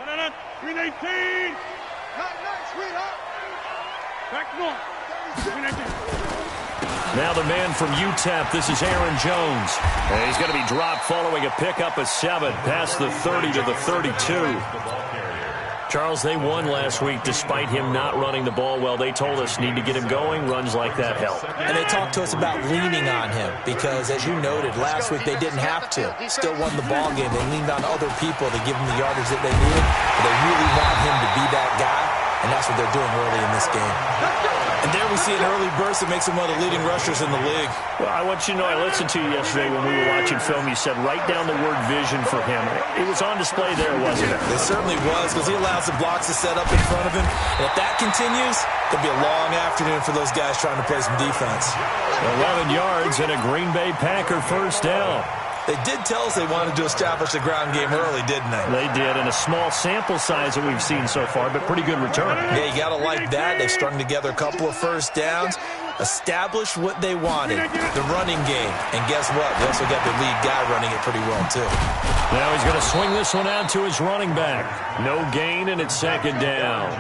Green 18. Back north. Green 18. Now the man from UTEP, this is Aaron Jones. And he's going to be dropped following a pickup of 7 past the 30 to the 32. Charles, they won last week despite him not running the ball well. They told us need to get him going. Runs like that help. And they talked to us about leaning on him because, as you noted, last week they didn't have to. Still won the ball game. They leaned on other people to give him the yardage that they needed. But they really want him to be that guy, and that's what they're doing early in this game. And there we see an early burst that makes him one of the leading rushers in the league. Well, I want you to know, I listened to you yesterday when we were watching film. You said write down the word vision for him. It was on display there, wasn't it? It certainly was, because he allows the blocks to set up in front of him. And if that continues, it'll be a long afternoon for those guys trying to play some defense. 11 yards and a Green Bay Packer first down. They did tell us they wanted to establish the ground game early, didn't they? They did, and a small sample size that we've seen so far, but pretty good return. Yeah, you got to like that. They've strung together a couple of first downs, established what they wanted, the running game. And guess what? They also got the lead guy running it pretty well, too. Now he's going to swing this one out to his running back. No gain, and it's second down.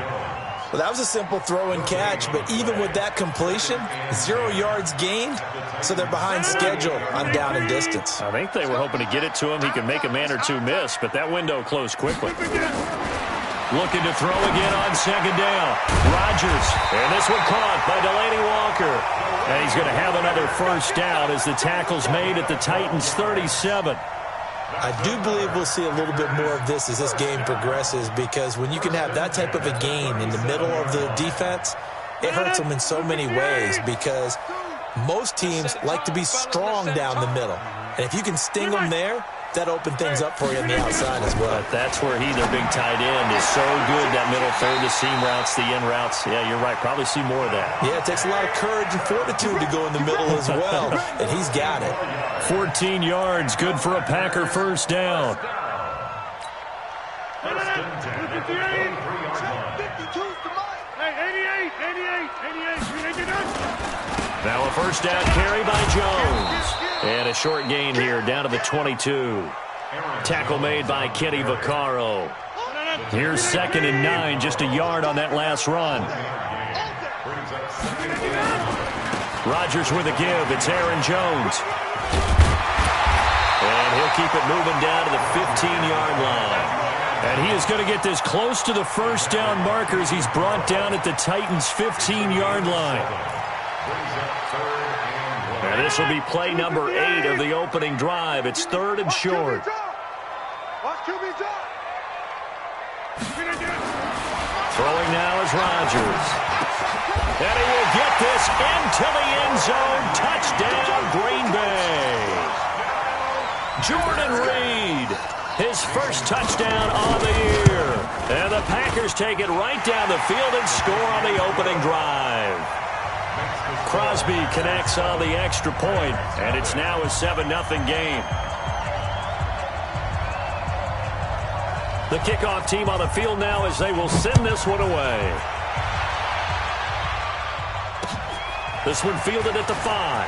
Well, that was a simple throw and catch, but even with that completion, 0 yards gained, so they're behind schedule on down and distance. I think they were hoping to get it to him. He could make a man or two miss, but that window closed quickly. Looking to throw again on second down. Rodgers, and this one caught by Delaney Walker. And he's going to have another first down as the tackle's made at the Titans' 37. I do believe we'll see a little bit more of this as this game progresses, because when you can have that type of a gain in the middle of the defense, it hurts them in so many ways, because most teams like to be strong down the middle. And if you can sting them there, that opens things up for you on the outside as well. But that's where their big tight end, is so good, that middle third, the seam routes, the in routes. Yeah, you're right. Probably see more of that. Yeah, it takes a lot of courage and fortitude to go in the middle as well, and he's got it. 14 yards, good for a Packer first down. Now a first down carry by Jones. And a short gain here, down to the 22. Tackle made by Kenny Vaccaro. Here's 2nd and 9, just a yard on that last run. Rodgers with a give. It's Aaron Jones. And he'll keep it moving down to the 15-yard line. And he is going to get this close to the first down markers. He's brought down at the Titans' 15-yard line. And this will be play number 8 of the opening drive. It's 3rd and short. Throwing now is Rodgers. And he will get this into the end zone. Touchdown, Green Bay. Jordan Reed, his first touchdown of the year. And the Packers take it right down the field and score on the opening drive. Crosby connects on the extra point, and it's now a 7-0 game. The kickoff team on the field now as they will send this one away. This one fielded at the 5.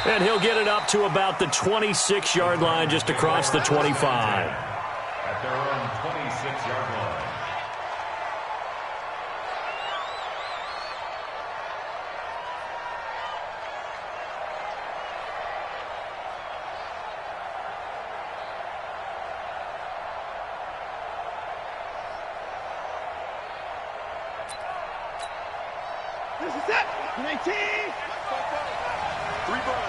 And he'll get it up to about the 26-yard line, just across the 25. At their own 26-yard line. This is it. 19. 3 ball.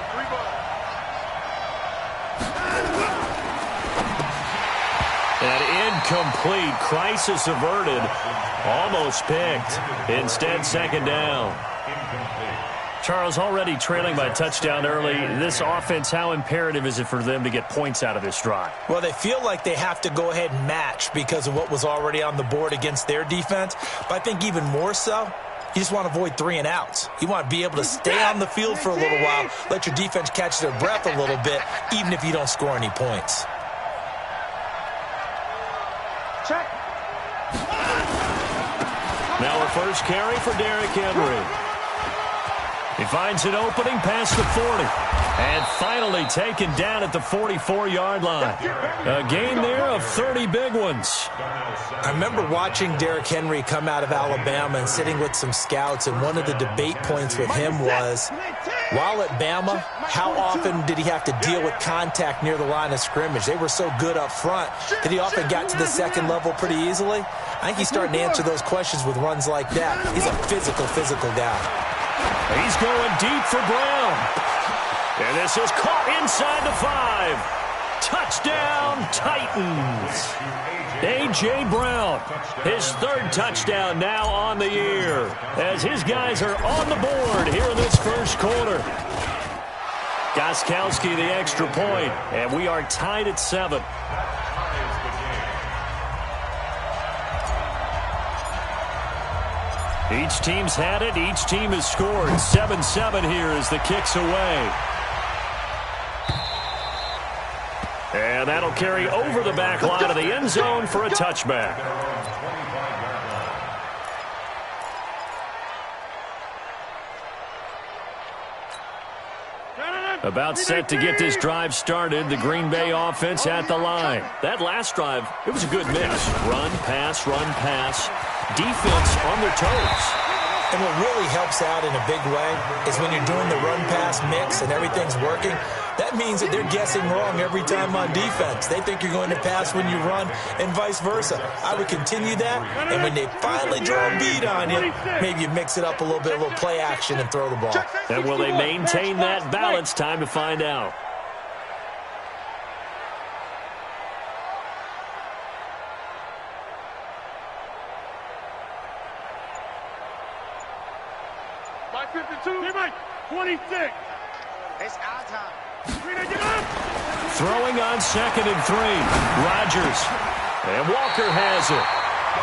And incomplete. Crisis averted. Almost picked. Instead, 2nd down. Charles, already trailing by a touchdown early. This offense, how imperative is it for them to get points out of this drive? Well, they feel like they have to go ahead and match because of what was already on the board against their defense. But I think even more so, you just want to avoid 3 and outs. You want to be able to stay on the field for a little while, let your defense catch their breath a little bit, even if you don't score any points. Check. Now a first carry for Derrick Henry. He finds an opening past the 40. And finally taken down at the 44-yard line. A gain there of 30 big ones. I remember watching Derrick Henry come out of Alabama and sitting with some scouts, and one of the debate points with him was, while at Bama, how often did he have to deal with contact near the line of scrimmage? They were so good up front that he often got to the second level pretty easily. I think he's starting to answer those questions with runs like that. He's a physical guy. He's going deep for Brown. And this is caught inside the 5. Touchdown, Titans. A.J. Brown, his 3rd touchdown now on the year, as his guys are on the board here in this first quarter. Gostkowski the extra point, and we are tied at 7. Each team's had it. Each team has scored. 7-7 here as the kick's away. And that'll carry over the back line of the end zone for a touchback. About set to get this drive started, the Green Bay offense at the line. That last drive, it was a good mix. Run, pass, defense on their toes. And what really helps out in a big way is when you're doing the run-pass mix and everything's working, that means that they're guessing wrong every time on defense. They think you're going to pass when you run and vice versa. I would continue that, and when they finally draw a beat on you, maybe you mix it up a little bit, a little play action, and throw the ball. And will they maintain that balance? Time to find out. By 52, 26. It's our time. Throwing on 2nd and 3. Rodgers. And Walker has it.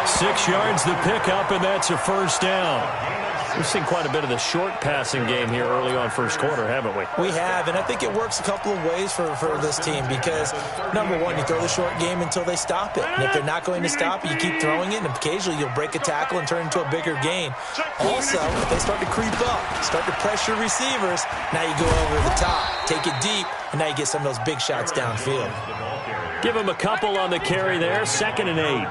6 yards the pickup, and that's a first down. We've seen quite a bit of the short passing game here early on first quarter, haven't we? We have, and I think it works a couple of ways for this team because, number one, you throw the short game until they stop it. And if they're not going to stop it, you keep throwing it, and occasionally you'll break a tackle and turn it into a bigger gain. Also, if they start to creep up, start to pressure receivers, now you go over the top, take it deep, and now you get some of those big shots downfield. Give him a couple on the carry there, 2nd and 8.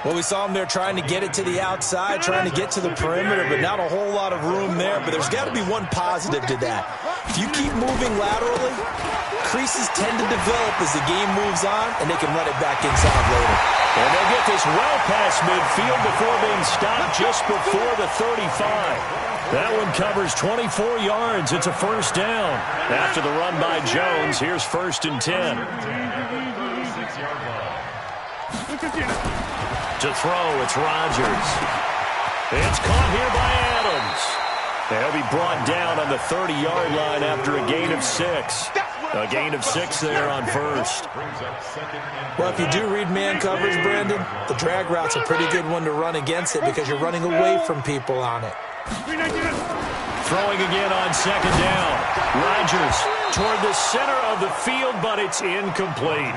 Well, we saw him there trying to get it to the outside, trying to get to the perimeter, but not a whole lot of room there. But there's got to be one positive to that. If you keep moving laterally, creases tend to develop as the game moves on, and they can run it back inside later. And they'll get this well past midfield before being stopped just before the 35. That one covers 24 yards. It's a first down. After the run by Jones, here's 1st and 10. To throw, it's Rodgers. It's caught here by Adams. They'll be brought down on the 30-yard line after a gain of 6. A gain of 6 there on first. Well, if you do read man coverage, Brandon, the drag route's a pretty good one to run against it because you're running away from people on it. Throwing again on 2nd down. Rodgers toward the center of the field, but it's incomplete.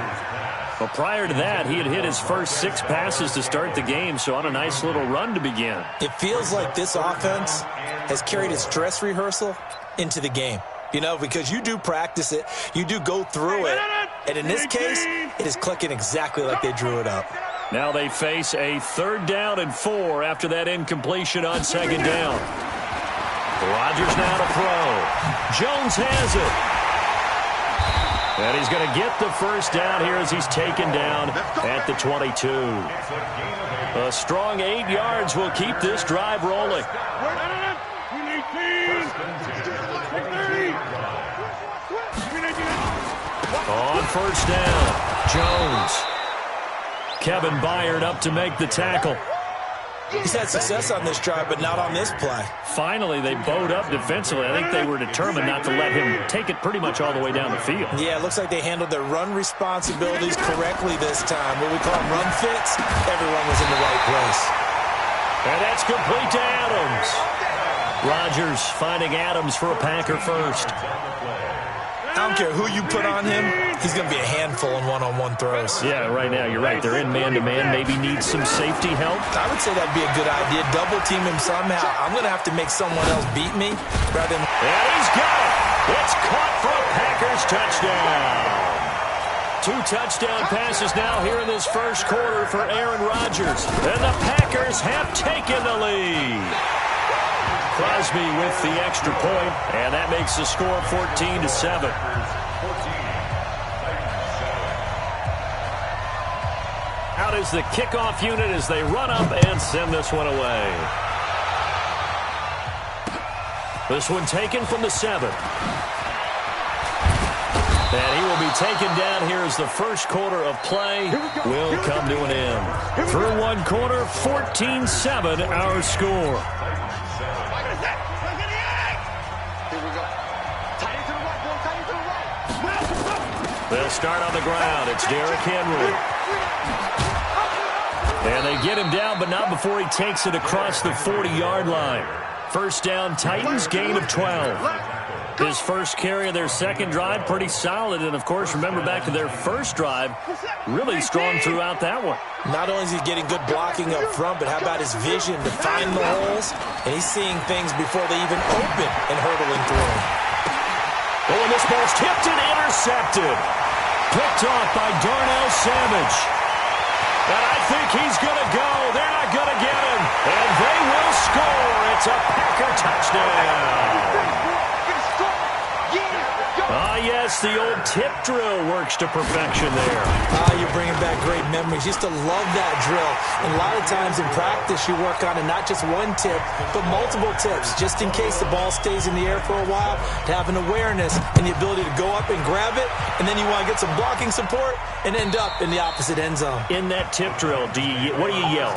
Well, prior to that, he had hit his first 6 passes to start the game, so on a nice little run to begin. It feels like this offense has carried its dress rehearsal into the game. You know, because you do practice it, you do go through it, and in this case, it is clicking exactly like they drew it up. Now they face a 3rd down and 4 after that incompletion on 2nd down. Rodgers now to throw. Jones has it. And he's going to get the first down here as he's taken down at the 22. A strong 8 yards will keep this drive rolling. On first down, Jones. Kevin Byard up to make the tackle. He's had success on this drive, but not on this play. Finally, they bowed up defensively. I think they were determined not to let him take it pretty much all the way down the field. Yeah, it looks like they handled their run responsibilities correctly this time. What we call them run fits, everyone was in the right place. And that's complete to Adams. Rodgers finding Adams for a Packer first. I don't care who you put on him, he's going to be a handful in one-on-one throws. Yeah, right now, you're right. They're in man-to-man. Maybe needs some safety help. I would say that'd be a good idea. Double team him somehow. I'm going to have to make someone else beat me rather than... And he's got it. It's caught for a Packers touchdown. 2 touchdown passes now here in this first quarter for Aaron Rodgers. And the Packers have taken the lead. Crosby with the extra point, and that makes the score 14-7. Out is the kickoff unit as they run up and send this one away. This one taken from the 7. And he will be taken down here as the first quarter of play will come to an end. Through one quarter, 14-7 our score. They'll start on the ground. It's Derrick Henry. And they get him down, but not before he takes it across the 40-yard line. First down, Titans, gain of 12. His first carry of their second drive, pretty solid. And, of course, remember back to their first drive, really strong throughout that one. Not only is he getting good blocking up front, but how about his vision to find the holes? And he's seeing things before they even open and hurdling through them. Oh, and this ball's tipped and intercepted. Picked off by Darnell Savage. And I think he's going to go. They're not going to get him. And they will score. It's a Packer touchdown. Yes, the old tip drill works to perfection there. You're bringing back great memories. Used to love that drill. And a lot of times in practice, you work on it, not just one tip, but multiple tips, just in case the ball stays in the air for a while, to have an awareness and the ability to go up and grab it, and then you want to get some blocking support and end up in the opposite end zone. In that tip drill, what do you yell?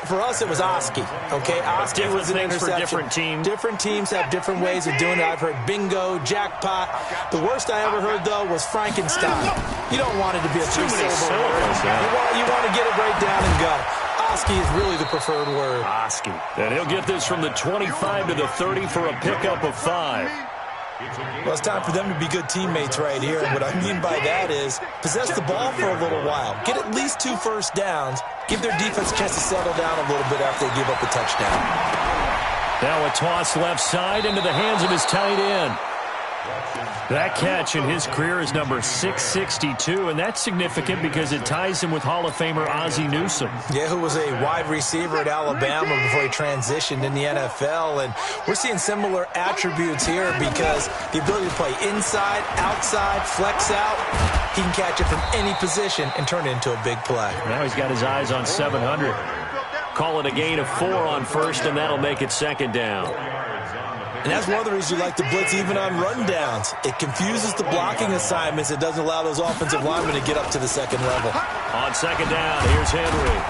For us, it was Oski. Okay, Oski was an interception. For different teams. Different teams have different ways of doing it. I've heard bingo, jackpot. The worst I ever heard, though, was Frankenstein. You don't want it to be a three-syllable word. You want to get it right down and go. Oski is really the preferred word. Oski. And he'll get this from the 25 to the 30 for a pickup of 5. Well, it's time for them to be good teammates right here. And what I mean by that is possess the ball for a little while. Get at least 2 first downs. Give their defense a chance to settle down a little bit after they give up a touchdown. Now a toss left side into the hands of his tight end. That catch in his career is number 662, and that's significant because it ties him with Hall of Famer Ozzie Newsome. Yeah, who was a wide receiver at Alabama before he transitioned in the NFL. And we're seeing similar attributes here because the ability to play inside, outside, flex out, he can catch it from any position and turn it into a big play. Now he's got his eyes on 700. Call it a gain of 4 on first, and that'll make it second down. And that's one of the reasons you like to blitz even on rundowns. It confuses the blocking assignments. It doesn't allow those offensive linemen to get up to the second level. On second down, here's Henry.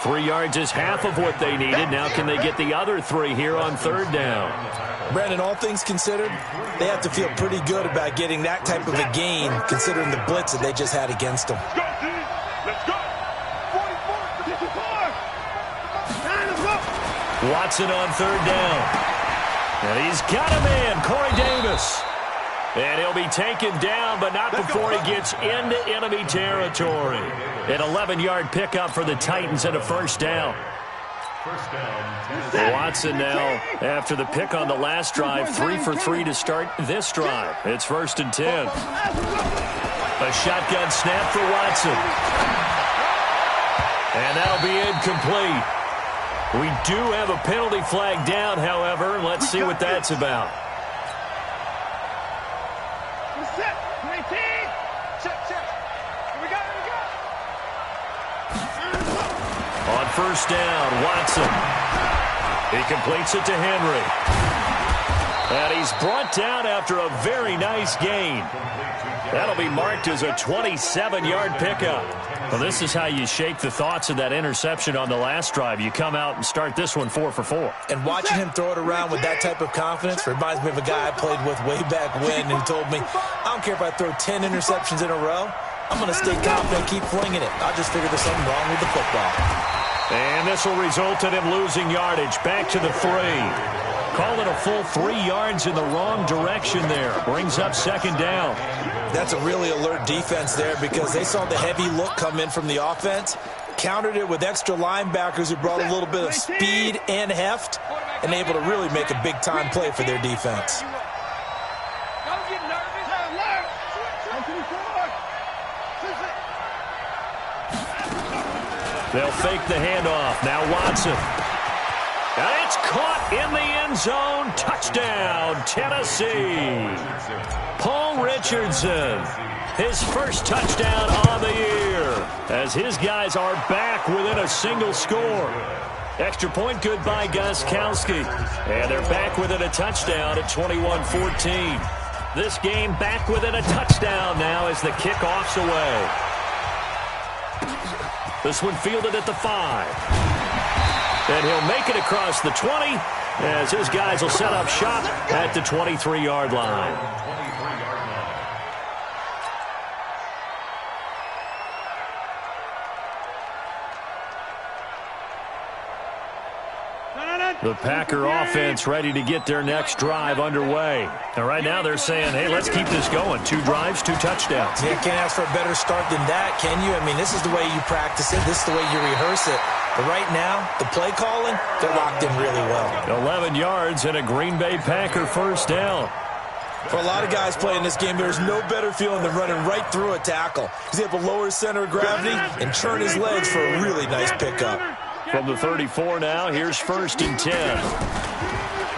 3 yards is half of what they needed. Now can they get the other 3 here on third down? Brandon, all things considered, they have to feel pretty good about getting that type of a gain considering the blitz that they just had against them. Let's go. 44, 55. Watson on third down. And he's got a man, Corey Davis. And he'll be taken down, but not before he gets into enemy territory. An 11-yard pickup for the Titans and a first down. Watson now, after the pick on the last drive, 3 for 3 to start this drive. It's 1st and 10. A shotgun snap for Watson. And that'll be incomplete. We do have a penalty flag down, however. Let's see what that's about. On first down, Watson. He completes it to Henry. And he's brought down after a very nice gain. That'll be marked as a 27-yard pickup. Well, this is how you shake the thoughts of that interception on the last drive. You come out and start this one 4 for 4. And watching him throw it around with that type of confidence reminds me of a guy I played with way back when who told me, I don't care if I throw 10 interceptions in a row. I'm going to stay confident and keep flinging it. I just figured there's something wrong with the football. And this will result in him losing yardage. Back to the 3. Call it a full 3 yards in the wrong direction there. Brings up second down. That's a really alert defense there because they saw the heavy look come in from the offense, countered it with extra linebackers who brought a little bit of speed and heft, and able to really make a big-time play for their defense. They'll fake the handoff. Now Watson. And it's caught in the end zone. Touchdown, Tennessee. Paul Richardson, his first touchdown on the year, as his guys are back within a single score. Extra point good by Gostkowski. And they're back within a touchdown at 21-14. This game back within a touchdown now as the kickoff's away. This one fielded at the 5. And he'll make it across the 20 as his guys will set up shop at the 23-yard line. The Packer offense ready to get their next drive underway. And right now they're saying, hey, let's keep this going. 2 drives, 2 touchdowns. Yeah, can't ask for a better start than that, can you? I mean, this is the way you practice it. This is the way you rehearse it. But right now, the play calling, they're locked in really well. 11 yards and a Green Bay Packer first down. For a lot of guys playing this game, there's no better feeling than running right through a tackle. He's able to lower his center of gravity and churn his legs for a really nice pickup. From the 34 now, here's 1st and 10.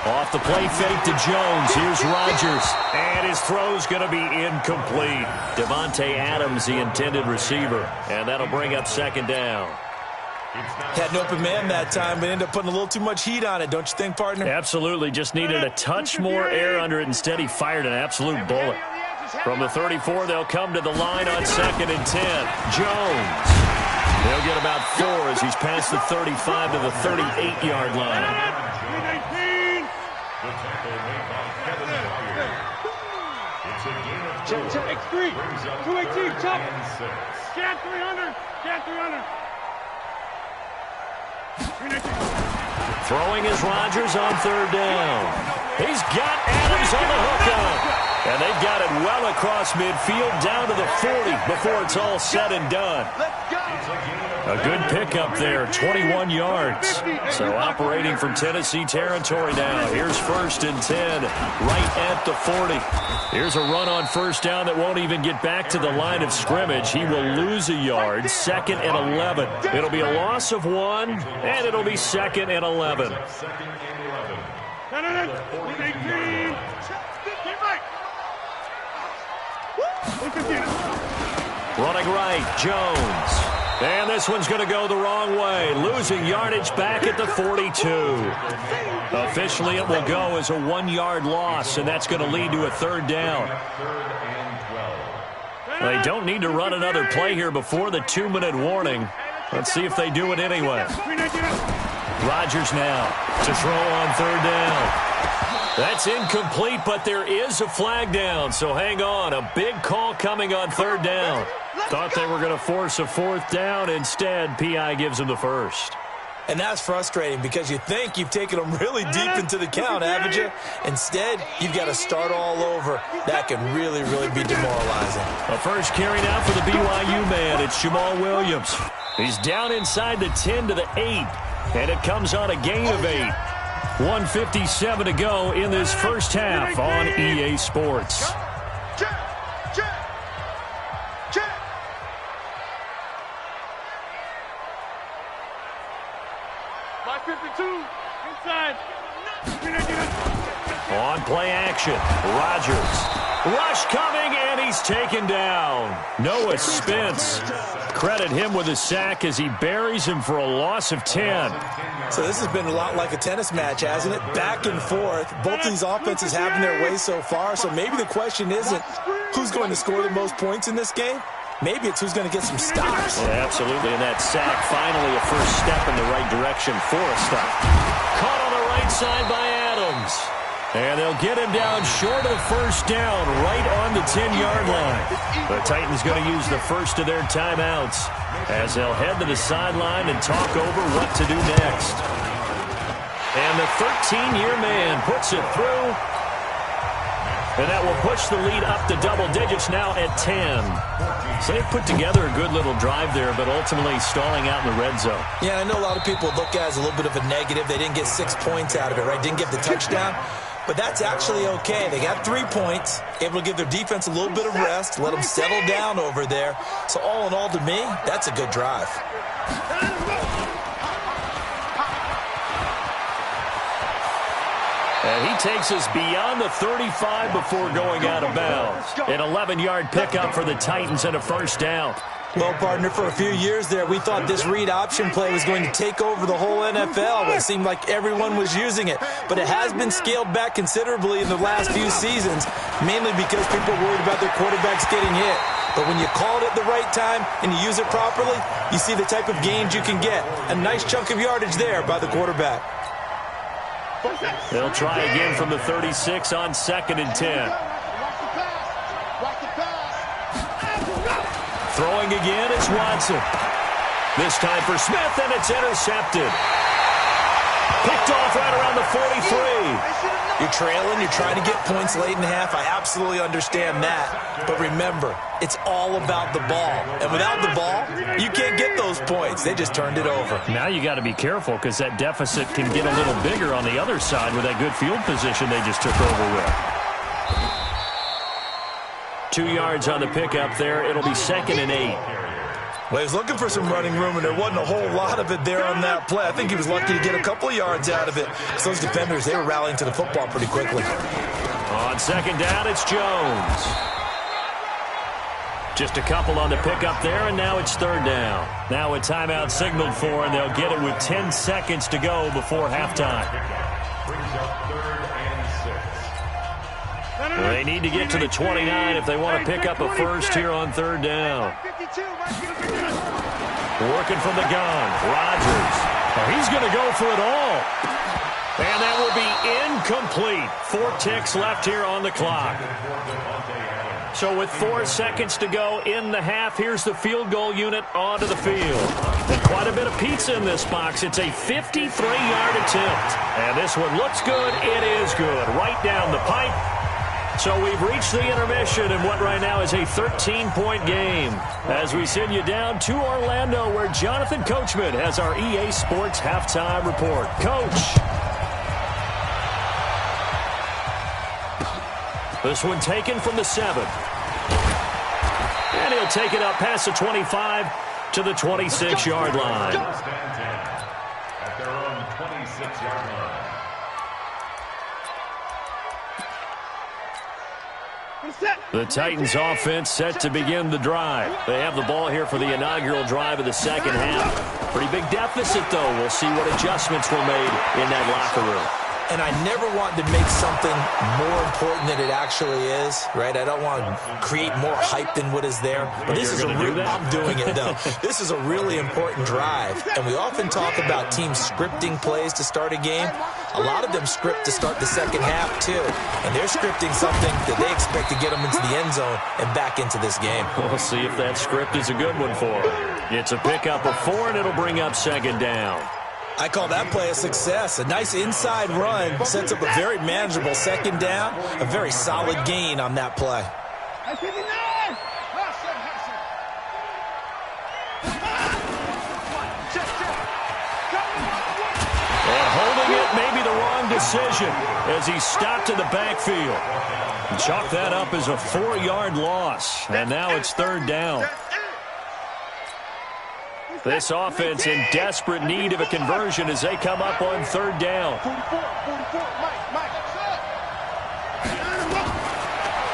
Off the play fake to Jones. Here's Rodgers. And his throw's going to be incomplete. Devontae Adams, the intended receiver. And that'll bring up 2nd down. Had an open man that time, but ended up putting a little too much heat on it, don't you think, partner? Absolutely. Just needed a touch more air under it. Instead, he fired an absolute bullet. From the 34, they'll come to the line on 2nd and 10. Jones. They'll get about 4 as he's past the 35 to the 38-yard line. Check 3. 218. Chop. Scan 300. Scan 300. Throwing is Rodgers on 3rd down. He's got Adams on the hookup. And they've got it well across midfield down to the 40 before it's all said and done. A good pickup there, 21 yards. So operating from Tennessee territory now. Here's 1st and 10, right at the 40. Here's a run on 1st down that won't even get back to the line of scrimmage. He will lose a yard, 2nd and 11. It'll be a loss of 1, and it'll be 2nd and 11. Running right, Jones. And this one's going to go the wrong way. Losing yardage back at the 42. Officially, it will go as a 1-yard loss, and that's going to lead to a 3rd down. They don't need to run another play here before the 2-minute warning. Let's see if they do it anyway. Rodgers now to throw on 3rd down. That's incomplete, but there is a flag down, so hang on. A big call coming on 3rd down. Thought they were going to force a 4th down. Instead, P.I. gives them the 1st. And that's frustrating because you think you've taken them really deep into the count, haven't you? Instead, you've got to start all over. That can really, really be demoralizing. A first carry now for the BYU man. It's Jamal Williams. He's down inside the 10 to the 8, and it comes on a gain of 8. 1:57 to go in this first half on EA Sports. Check. 552. Inside. On play action, Rodgers. Rush coming, and he's taken down. Noah Spence. Credit him with a sack as he buries him for a loss of 10. So this has been a lot like a tennis match, hasn't it? Back and forth. Both of these offenses having their way so far. So maybe the question isn't who's going to score the most points in this game. Maybe it's who's going to get some stops. Yeah, absolutely. And that sack, finally a first step in the right direction for a stop. Caught on the right side by Adams. And they'll get him down short of the first down, right on the 10-yard line. The Titans going to use the first of their timeouts as they'll head to the sideline and talk over what to do next. And the 13-year man puts it through. And that will push the lead up to double digits now at 10. So they've put together a good little drive there, but ultimately stalling out in the red zone. Yeah, I know a lot of people look at it as a little bit of a negative. They didn't get 6 points out of it, right? Didn't get the touchdown. But that's actually okay. They got 3 points, able to give their defense a little bit of rest, let them settle down over there. So all in all, to me, that's a good drive. And he takes us beyond the 35 before going out of bounds. An 11-yard pickup for the Titans and a first down. Well, partner, for a few years there, we thought this read option play was going to take over the whole NFL. It seemed like everyone was using it. But it has been scaled back considerably in the last few seasons, mainly because people are worried about their quarterbacks getting hit. But when you call it at the right time and you use it properly, you see the type of gains you can get. A nice chunk of yardage there by the quarterback. They'll try again from the 36 on 2nd and 10. Throwing again is Watson. This time for Smith, and it's intercepted. Picked off right around the 43. You're trailing, you're trying to get points late in the half. I absolutely understand that. But remember, it's all about the ball. And without the ball, you can't get those points. They just turned it over. Now you got to be careful because that deficit can get a little bigger on the other side with that good field position they just took over with. 2 yards on the pickup there. It'll be 2nd and 8. Well, he was looking for some running room, and there wasn't a whole lot of it there on that play. I think he was lucky to get a couple of yards out of it. So those defenders, they were rallying to the football pretty quickly. On 2nd down, it's Jones. Just a couple on the pickup there, and now it's 3rd down. Now a timeout signaled for, and they'll get it with 10 seconds to go before halftime. Brings up 3rd and 6. They need to get to the 29 if they want to pick up a first here on 3rd down. Working from the gun, Rodgers. Oh, he's going to go for it all. And that will be incomplete. 4 ticks left here on the clock. So with 4 seconds to go in the half, here's the field goal unit onto the field. And quite a bit of pizza in this box. It's a 53-yard attempt. And this one looks good. It is good. Right down the pipe. So we've reached the intermission in what right now is a 13-point game. As we send you down to Orlando, where Jonathan Coachman has our EA Sports halftime report. Coach. This one taken from the 7. And he'll take it up past the 25 to the 26-yard line. At their own 26-yard line. The Titans offense set to begin the drive. They have the ball here for the inaugural drive of the second half. Pretty big deficit, though. We'll see what adjustments were made in that locker room. And I never want to make something more important than it actually is, right? I don't want to create more hype than what is there. But this is I'm doing it, though. This is a really important drive. And we often talk about teams scripting plays to start a game. A lot of them script to start the second half, too. And they're scripting something that they expect to get them into the end zone and back into this game. We'll see if that script is a good one for them. It's a pickup of 4, and it'll bring up 2nd down. I call that play a success. A nice inside run sets up a very manageable 2nd down. A very solid gain on that play. And holding it may be the wrong decision as he stopped in the backfield. Chalk that up as a 4-yard loss. And now it's 3rd down. This offense in desperate need of a conversion as they come up on 3rd down.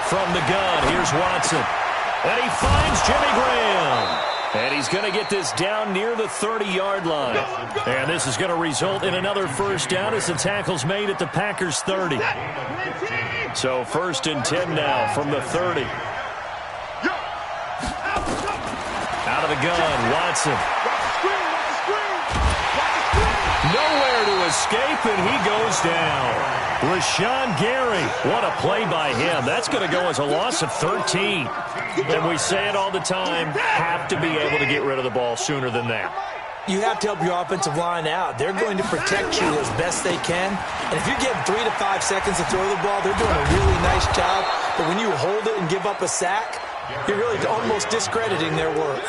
From the gun, here's Watson. And he finds Jimmy Graham. And he's going to get this down near the 30-yard line. And this is going to result in another first down as the tackle's made at the Packers' 30. So 1st and 10 now from the 30. Out of the gun, Watson. Nowhere to escape, and he goes down. Rashawn Gary, what a play by him. That's going to go as a loss of 13. And we say it all the time, have to be able to get rid of the ball sooner than that. You have to help your offensive line out. They're going to protect you as best they can. And if you're getting 3 to 5 seconds to throw the ball, they're doing a really nice job. But when you hold it and give up a sack, you're really almost discrediting their work.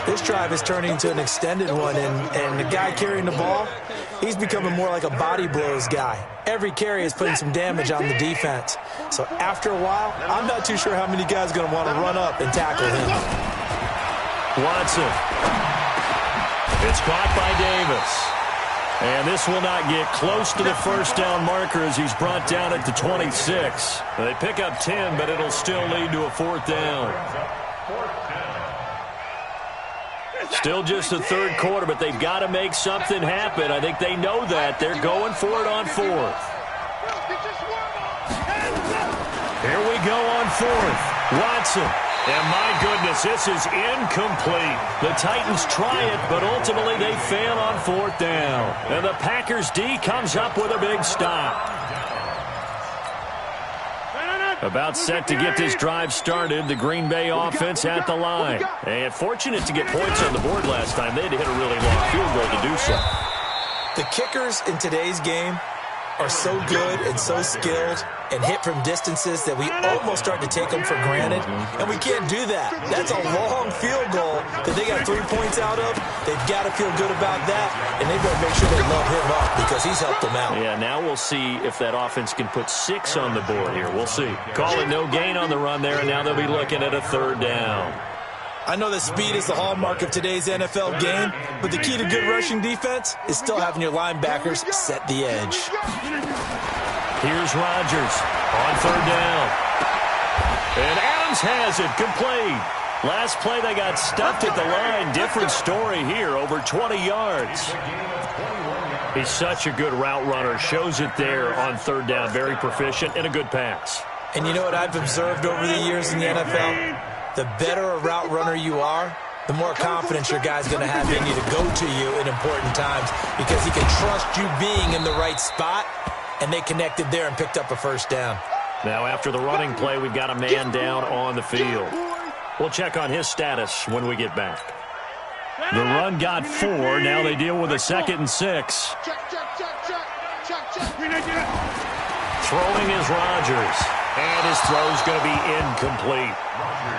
This drive is turning into an extended one, and the guy carrying the ball, he's becoming more like a body blows guy. Every carry is putting some damage on the defense. So after a while, I'm not too sure how many guys are going to want to run up and tackle him. Watson. It's caught by Davis. And this will not get close to the first down marker as he's brought down at the 26. They pick up 10, but it'll still lead to a 4th down. Still just the third quarter, but they've got to make something happen. I think they know that. They're going for it on 4th. Here we go on 4th. Watson. And my goodness, this is incomplete. The Titans try it, but ultimately they fail on 4th down. And the Packers D comes up with a big stop. About set to get this drive started, the Green Bay offense at the line. And fortunate to get points on the board last time. They had to hit a really long field goal to do so. The kickers in today's game are so good and so skilled and hit from distances that we almost start to take them for granted, and we can't do that. That's a long field goal that they got 3 points out of. They've got to feel good about that, and they've got to make sure they load him up because he's helped them out. Yeah, now we'll see if that offense can put 6 on the board here. We'll see. Call it no gain on the run there, and now they'll be looking at a 3rd down. I know that speed is the hallmark of today's NFL game, but the key to good rushing defense is still having your linebackers set the edge. Here's Rodgers on 3rd down. And Adams has it complete. Last play they got stuffed at the line. Different story here, over 20 yards. He's such a good route runner. Shows it there on 3rd down. Very proficient and a good pass. And you know what I've observed over the years in the NFL? The better a route runner you are, the more confidence your guy's going to have in you to go to you in important times because he can trust you being in the right spot, and they connected there and picked up a 1st down. Now after the running play, we've got a man down on the field. We'll check on his status when we get back. The run got 4. Now they deal with a 2nd and 6. Throwing is Rodgers. And his throw's going to be incomplete.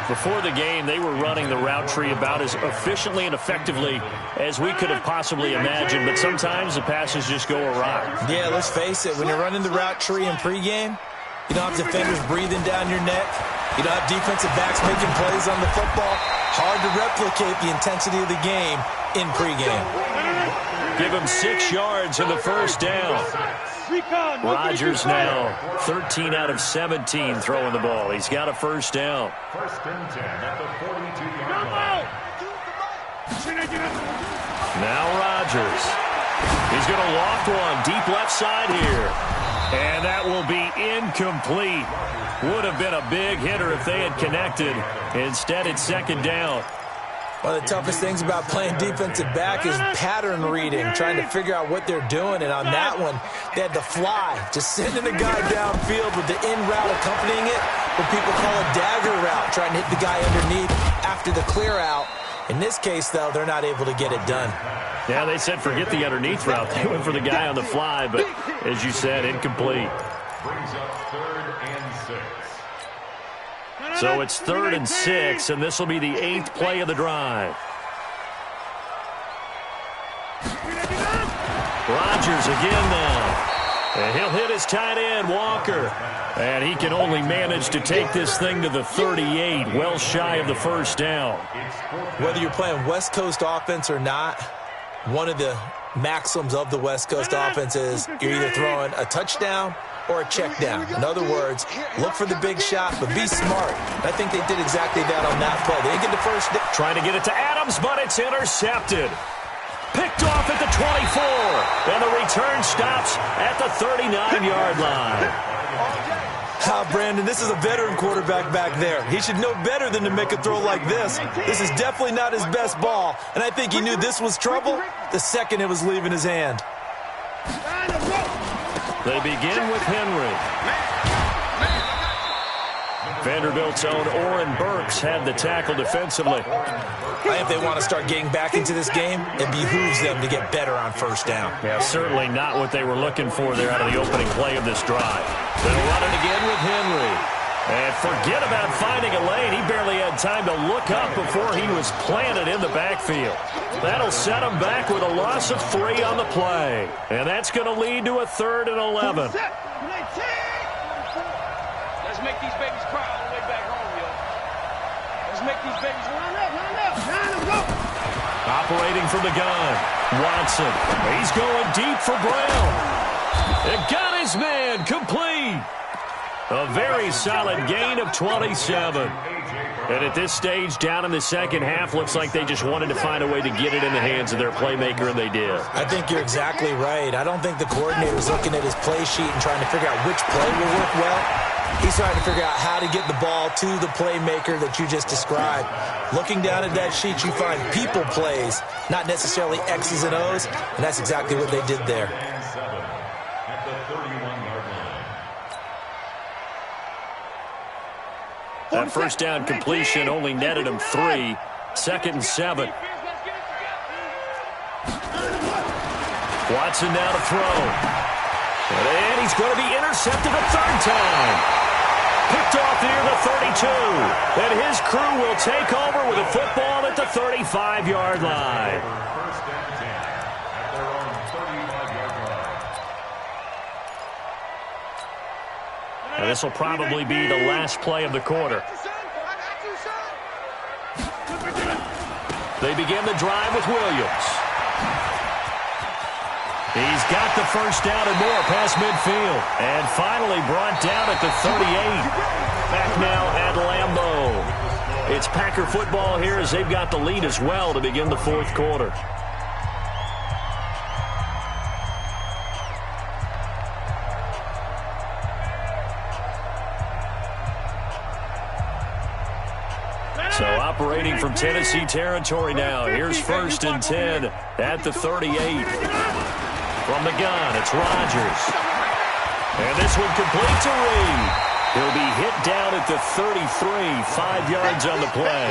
Before the game, they were running the route tree about as efficiently and effectively as we could have possibly imagined, but sometimes the passes just go awry. Yeah, let's face it. When you're running the route tree in pregame, you don't have defenders breathing down your neck. You don't have defensive backs making plays on the football. Hard to replicate the intensity of the game in pregame. Give him 6 yards in the 1st down. Rodgers now 13 out of 17 throwing the ball. He's got a 1st down. 1st and 10 at the 42-yard line. Now Rodgers. He's going to loft one deep left side here. And that will be incomplete. Would have been a big hitter if they had connected. Instead, it's 2nd down. One of the toughest things about playing defensive back is pattern reading, trying to figure out what they're doing. And on that one, they had to fly, just sending a guy downfield with the in route accompanying it, what people call a dagger route, trying to hit the guy underneath after the clear out. In this case, though, they're not able to get it done. Yeah, they said forget the underneath route. They went for the guy on the fly, but as you said, incomplete. Brings up 3rd and 6. So it's 3rd and 6, and this will be the 8th play of the drive. Rodgers again now. And he'll hit his tight end, Walker. And he can only manage to take this thing to the 38, well shy of the 1st down. Whether you're playing West Coast offense or not, one of the maxims of the West Coast offense is you're either throwing a touchdown or a check down. In other words, look for the big shot, but be smart. I think they did exactly that on that play. They didn't get the 1st down. Trying to get it to Adams, but it's intercepted. Picked off at the 24. And the return stops at the 39-yard line. Brandon, this is a veteran quarterback back there. He should know better than to make a throw like this. This is definitely not his best ball, and I think he knew this was trouble the second it was leaving his hand. They begin with Henry. Vanderbilt's own Oren Burks had the tackle defensively. I think they want to start getting back into this game, it behooves them to get better on 1st down. Yeah, certainly not what they were looking for there out of the opening play of this drive. They'll run it again with Henry. And forget about finding a lane. He barely had had time to look up before he was planted in the backfield. That'll set him back with a loss of 3 on the play. And that's going to lead to a 3rd and 11. Let's make these babies cry all the way back home, yo. Let's make these babies line up. Operating from the gun, Watson. He's going deep for Brown. It got his man complete. A very solid gain of 27. And at this stage, down in the second half, looks like they just wanted to find a way to get it in the hands of their playmaker, and they did. I think you're exactly right. I don't think the coordinator's looking at his play sheet and trying to figure out which play will work well. He's trying to figure out how to get the ball to the playmaker that you just described. Looking down at that sheet, you find people plays, not necessarily X's and O's, and that's exactly what they did there. At the 31-yard line. That first down completion only netted him 3. 2nd and 7. Watson now to throw. And he's going to be intercepted a 3rd time. Picked off near the 32. And his crew will take over with a football at the 35-yard line. First and 10 at their own 35-yard line. And this will probably be the last play of the quarter. They begin the drive with Williams. He's got the first down and more past midfield. And finally brought down at the 38. Back now at Lambeau. It's Packer football here as they've got the lead as well to begin the 4th quarter. So operating from Tennessee territory now. Here's 1st and 10 at the 38. From the gun, it's Rodgers. And this one complete to Reed. He'll be hit down at the 33, 5 yards on the play.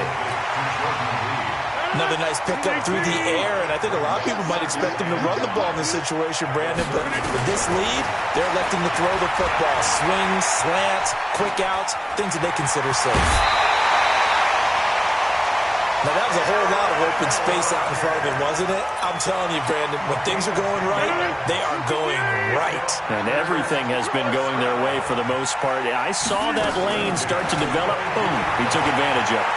Another nice pickup through the air, and I think a lot of people might expect him to run the ball in this situation, Brandon, but with this lead, they're electing to throw the football. Swings, slants, quick outs, things that they consider safe. Now, that was a whole lot of open space out in front of him, wasn't it? I'm telling you, Brandon, when things are going right, they are going right. And everything has been going their way for the most part. I saw that lane start to develop. Boom, he took advantage of it.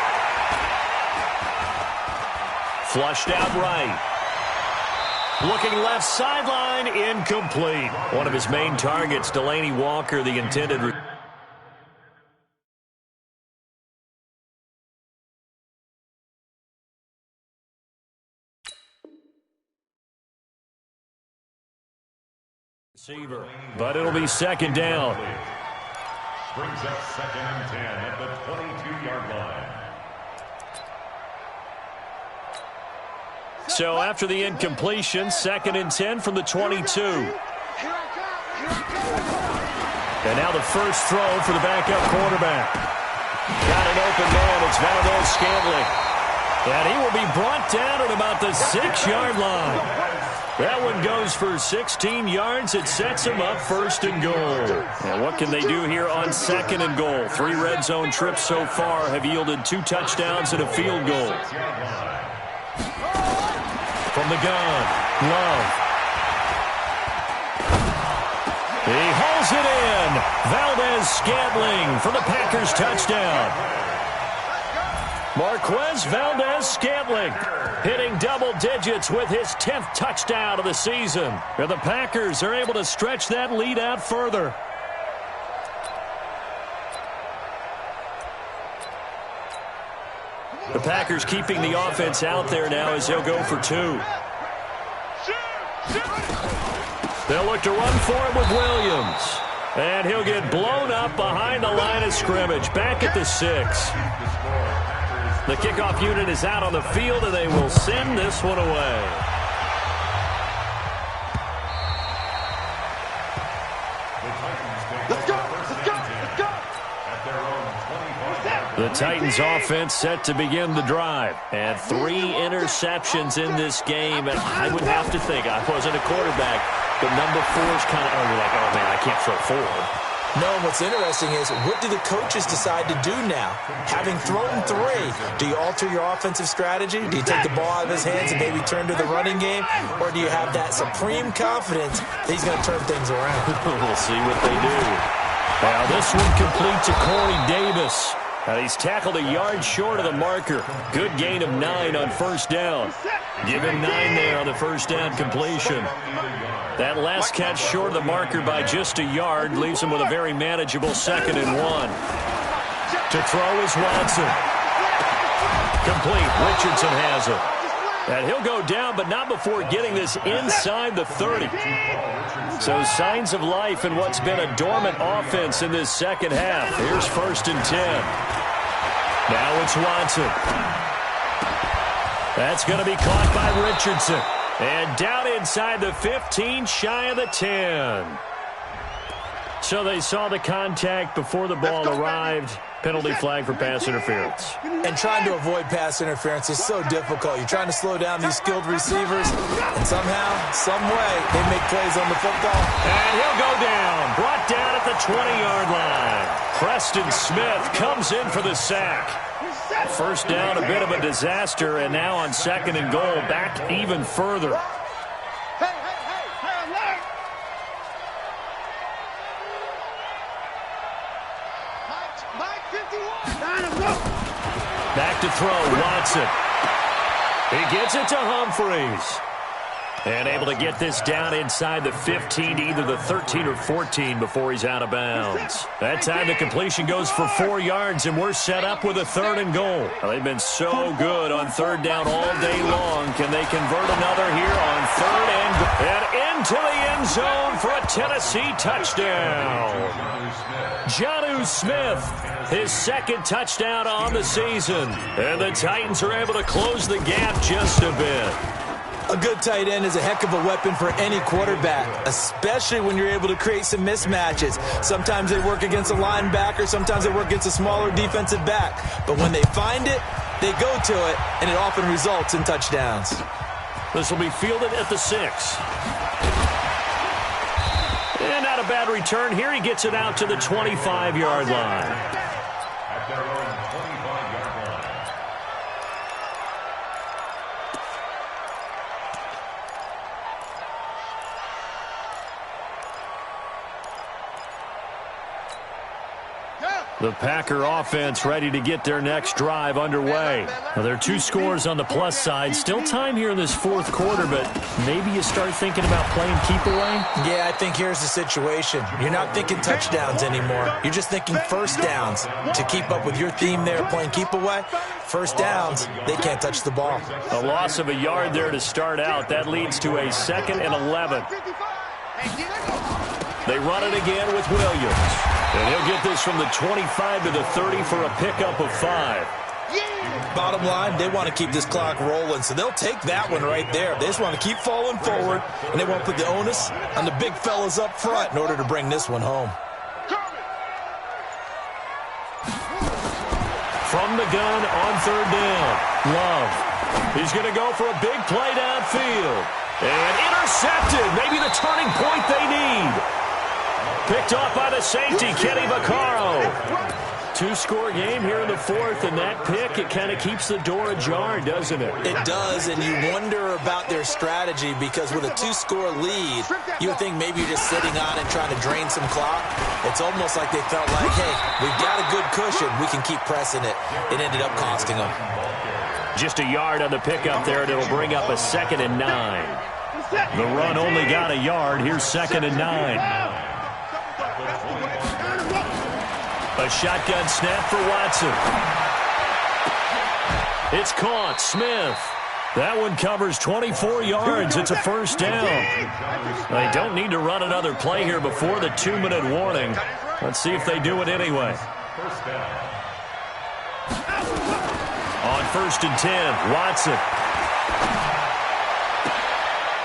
Flushed out right. Looking left sideline, incomplete. One of his main targets, Delaney Walker, the intended receiver. But it'll be 2nd down. Brings up 2nd and 10 at the 22-yard line. So after the incompletion, 2nd and 10 from the 22. And now the first throw for the backup quarterback. Got an open man. It's Valdez-Scantling. And he will be brought down at about the 6-yard line. That one goes for 16 yards. It sets him up 1st and goal. And what can they do here on 2nd and goal? 3 red zone trips so far have yielded 2 touchdowns and a field goal. From the gun, Love. He hauls it in. Valdez-Scantling for the Packers touchdown. Marquez Valdez-Scantling hitting double digits with his 10th touchdown of the season. And the Packers are able to stretch that lead out further. The Packers keeping the offense out there now as they'll go for 2. They'll look to run for it with Williams. And he'll get blown up behind the line of scrimmage, back at the 6. The kickoff unit is out on the field, and they will send this one away. Let's go! Let's go! Let's go! The Titans offense set to begin the drive. And 3 interceptions in this game. And I would have to think, I wasn't a quarterback, but number 4 is kind of, you're like, oh man, I can't throw 4. No, what's interesting is, what do the coaches decide to do now? Having thrown 3, do you alter your offensive strategy? Do you take the ball out of his hands and maybe turn to the running game? Or do you have that supreme confidence that he's going to turn things around? We'll see what they do. Now this one complete to Corey Davis. He's tackled a yard short of the marker. Good gain of 9 on first down. Give him 9 there on the first down completion. That last catch short of the marker by just a yard leaves him with a very manageable 2nd and 1. To throw is Watson. Complete. Richardson has it. And he'll go down, but not before getting this inside the 30. So signs of life in what's been a dormant offense in this second half. Here's 1st and 10. Now it's Watson. That's going to be caught by Richardson. And down inside the 15, shy of the 10. So they saw the contact before the ball arrived. Penalty flag for pass interference. And trying to avoid pass interference is so difficult. You're trying to slow down these skilled receivers, and somehow, some way, they make plays on the football. And he'll go down. Brought down at the 20-yard line. Preston Smith comes in for the sack. First down, a bit of a disaster, and now on 2nd and goal, back even further. Back to throw, Watson. He gets it to Humphreys. And able to get this down inside the 15 to either the 13 or 14 before he's out of bounds. That time the completion goes for 4 yards, and we're set up with a 3rd and goal. Well, they've been so good on 3rd down all day long. Can they convert another here on 3rd and goal? And into the end zone for a Tennessee touchdown. Jonnu Smith, his 2nd touchdown on the season. And the Titans are able to close the gap just a bit. A good tight end is a heck of a weapon for any quarterback, especially when you're able to create some mismatches. Sometimes they work against a linebacker, sometimes they work against a smaller defensive back. But when they find it, they go to it, and it often results in touchdowns. This will be fielded at the 6. And not a bad return here. He gets it out to the 25-yard line. At their own 25-yard line. The Packer offense ready to get their next drive underway. Now, there are 2 scores on the plus side. Still time here in this 4th quarter, but maybe you start thinking about playing keep away? Yeah, I think here's the situation. You're not thinking touchdowns anymore. You're just thinking first downs. To keep up with your theme there, playing keep away, first downs, they can't touch the ball. A loss of a yard there to start out. That leads to a 2nd and 11. They run it again with Williams. And he'll get this from the 25 to the 30 for a pickup of 5. Bottom line, they want to keep this clock rolling, so they'll take that one right there. They just want to keep falling forward, and they want to put the onus on the big fellas up front in order to bring this one home. From the gun on 3rd down, Love. He's going to go for a big play downfield. And intercepted. Maybe the turning point they need. Picked off by the safety, Kenny Vaccaro. 2-score game here in the 4th, and that pick, it kind of keeps the door ajar, doesn't it? It does, and you wonder about their strategy, because with a 2-score lead, you would think maybe you're just sitting on it trying to drain some clock. It's almost like they felt like, hey, we've got a good cushion. We can keep pressing it. It ended up costing them. Just a yard on the pickup there, and it'll bring up a 2nd and 9. The run only got a yard. Here's 2nd and 9. A shotgun snap for Watson. It's caught. Smith. That one covers 24 yards. It's a first down. They don't need to run another play here before the 2-minute warning. Let's see if they do it anyway. On 1st and 10, Watson.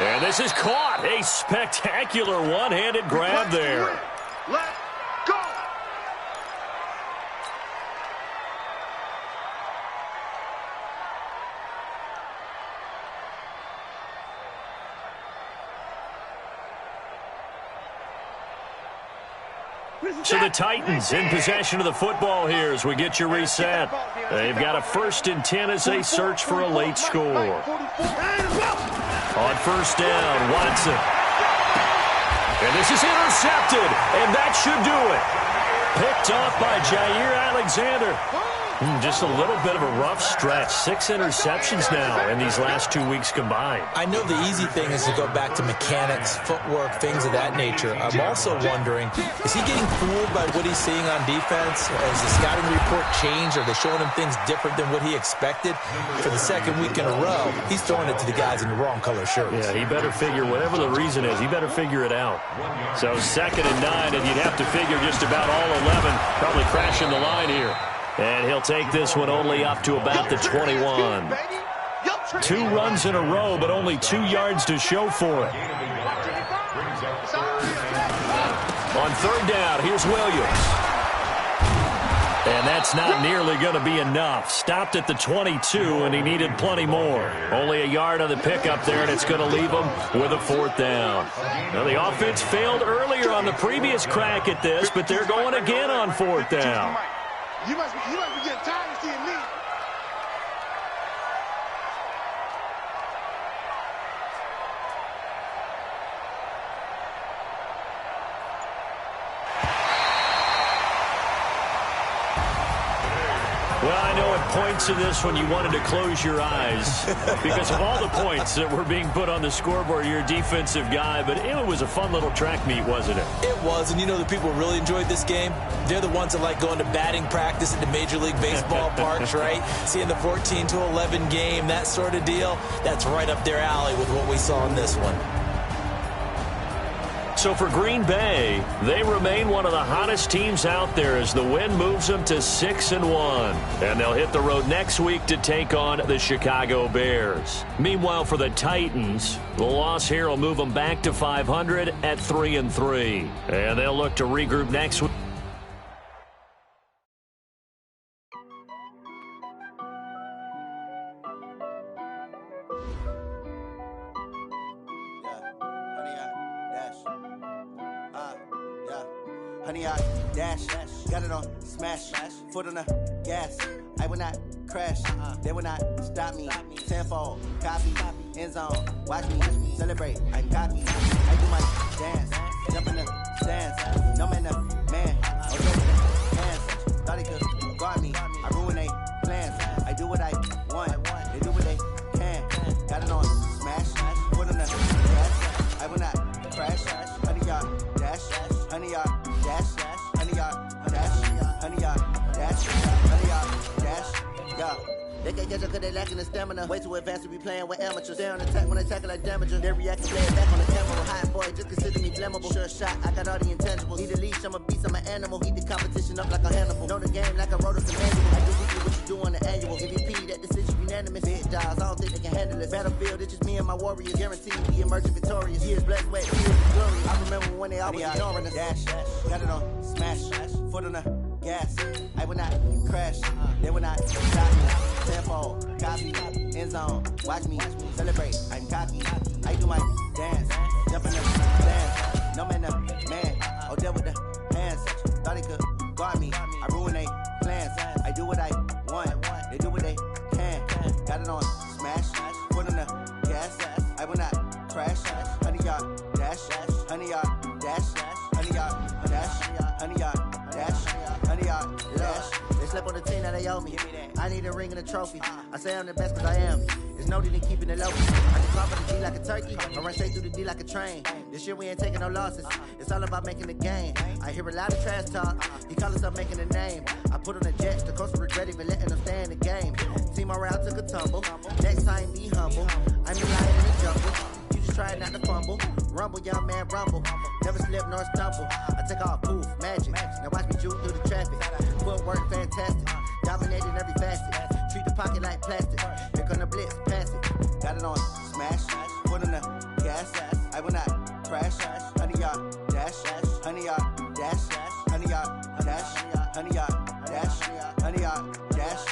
And this is caught. A spectacular one-handed grab there. Let's go. So the Titans in possession of the football here as we get you reset. They've got a 1st and 10 as they search for a late score. On 1st down, Watson. And this is intercepted, and that should do it. Picked off by Jair Alexander. Just a little bit of a rough stretch. 6 interceptions now in these last 2 weeks combined. I know the easy thing is to go back to mechanics, footwork, things of that nature. I'm also wondering, is he getting fooled by what he's seeing on defense? Has the scouting report changed? Are they showing him things different than what he expected? For the 2nd week in a row, he's throwing it to the guys in the wrong color shirts. Yeah, he better figure, whatever the reason is, he better figure it out. So 2nd and 9, and you'd have to figure just about all 11 probably crashing the line here. And he'll take this one only up to about the 21. 2 runs in a row, but only 2 yards to show for it. On 3rd down, here's Williams. And that's not nearly going to be enough. Stopped at the 22, and he needed plenty more. Only a yard on the pickup there, and it's going to leave him with a 4th down. Now, the offense failed earlier on the previous crack at this, but they're going again on 4th down. You must be getting tired of seeing me. Well, I know at points in this one you wanted to close your eyes because of all the points that were being put on the scoreboard. You're a defensive guy, but it was a fun little track meet, wasn't it? It was, and you know the people who really enjoyed this game? They're the ones that like going to batting practice at the Major League Baseball parks, right? Seeing the 14-11 game, that sort of deal. That's right up their alley with what we saw in this one. So for Green Bay, they remain one of the hottest teams out there as the win moves them to 6-1. And they'll hit the road next week to take on the Chicago Bears. Meanwhile, for the Titans, the loss here will move them back to 500 at 3-3. And they'll look to regroup next week. Honey, I dash, got it on smash, foot on the gas. I will not crash, they will not stop me. Tenfold, copy, end zone, watch me celebrate. I copy, I do my dance, jump in the stands. No man, man, okay with the hands. Thought he could guard me, I ruin they plans. I do what I want, they do what they can. Got it on smash, foot on the gas. I will not crash, honey, y'all dash, honey, y'all dash, honey, y'all dash, honey, y'all dash, honey, y'all dash, yeah. They can't catch up cause they lacking the stamina. Way too advanced to be playing with amateurs. They on attack when they tackle like damager. They react to play it back on the camera. Hot boy, just consider me flammable. Sure shot, I got all the intangibles. Need a leash, I'm a beast, I'm an animal. Eat the competition up like a Hannibal. Know the game like I wrote us a manual. I do weekly what you do on the annual. MVP, that decision unanimous. Big dogs, I don't think they can handle it. Battlefield, it's just me and my warriors. Guaranteed we emerging victorious. Years blessed, wet, years glorious. I remember when they always ignoring us. Dash, got it on smash, foot on the gas. I will not crash, they will not stop me. Tenfold, copy, end zone, watch me celebrate. I'm cocky, I do my dance, jump in the stands. No man, man, oh there with the hands. Thought he could guard me, I ruin they plans. I do what I want, they do what they can. Got it on smash, foot on the gas. I will not crash, honey y'all dash, honey y'all dash, honey y'all dash, honey y'all dash, honey y'all dash. They slept on the team that they owe me. I need a ring and a trophy. I say I'm the best cause I am. There's no need in keeping it low. I can climb up the D like a turkey. I run straight through the D like a train. This year we ain't taking no losses. It's all about making the game. I hear a lot of trash talk. He call himself making a name. I put on the jets. The coach will regret even letting them stay in the game. Team morale took a tumble. Next time be humble. I'm the lion in the jungle. You just try not to fumble. Rumble, young man, rumble. Never slip nor stumble. I take off, poof, magic. Now watch me juke through the traffic. Footwork fantastic. Dominating every facet. Treat the pocket like plastic. Here come the blitz, pass it. Got it on smash. Foot on the gas. I will not crash. Honey, y'all dash. Honey, y'all dash. Honey, y'all dash. Honey, y'all dash. Honey, y'all dash.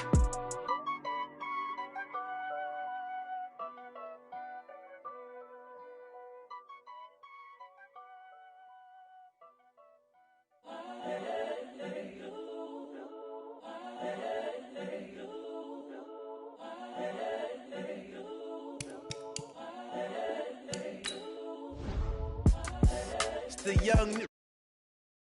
the young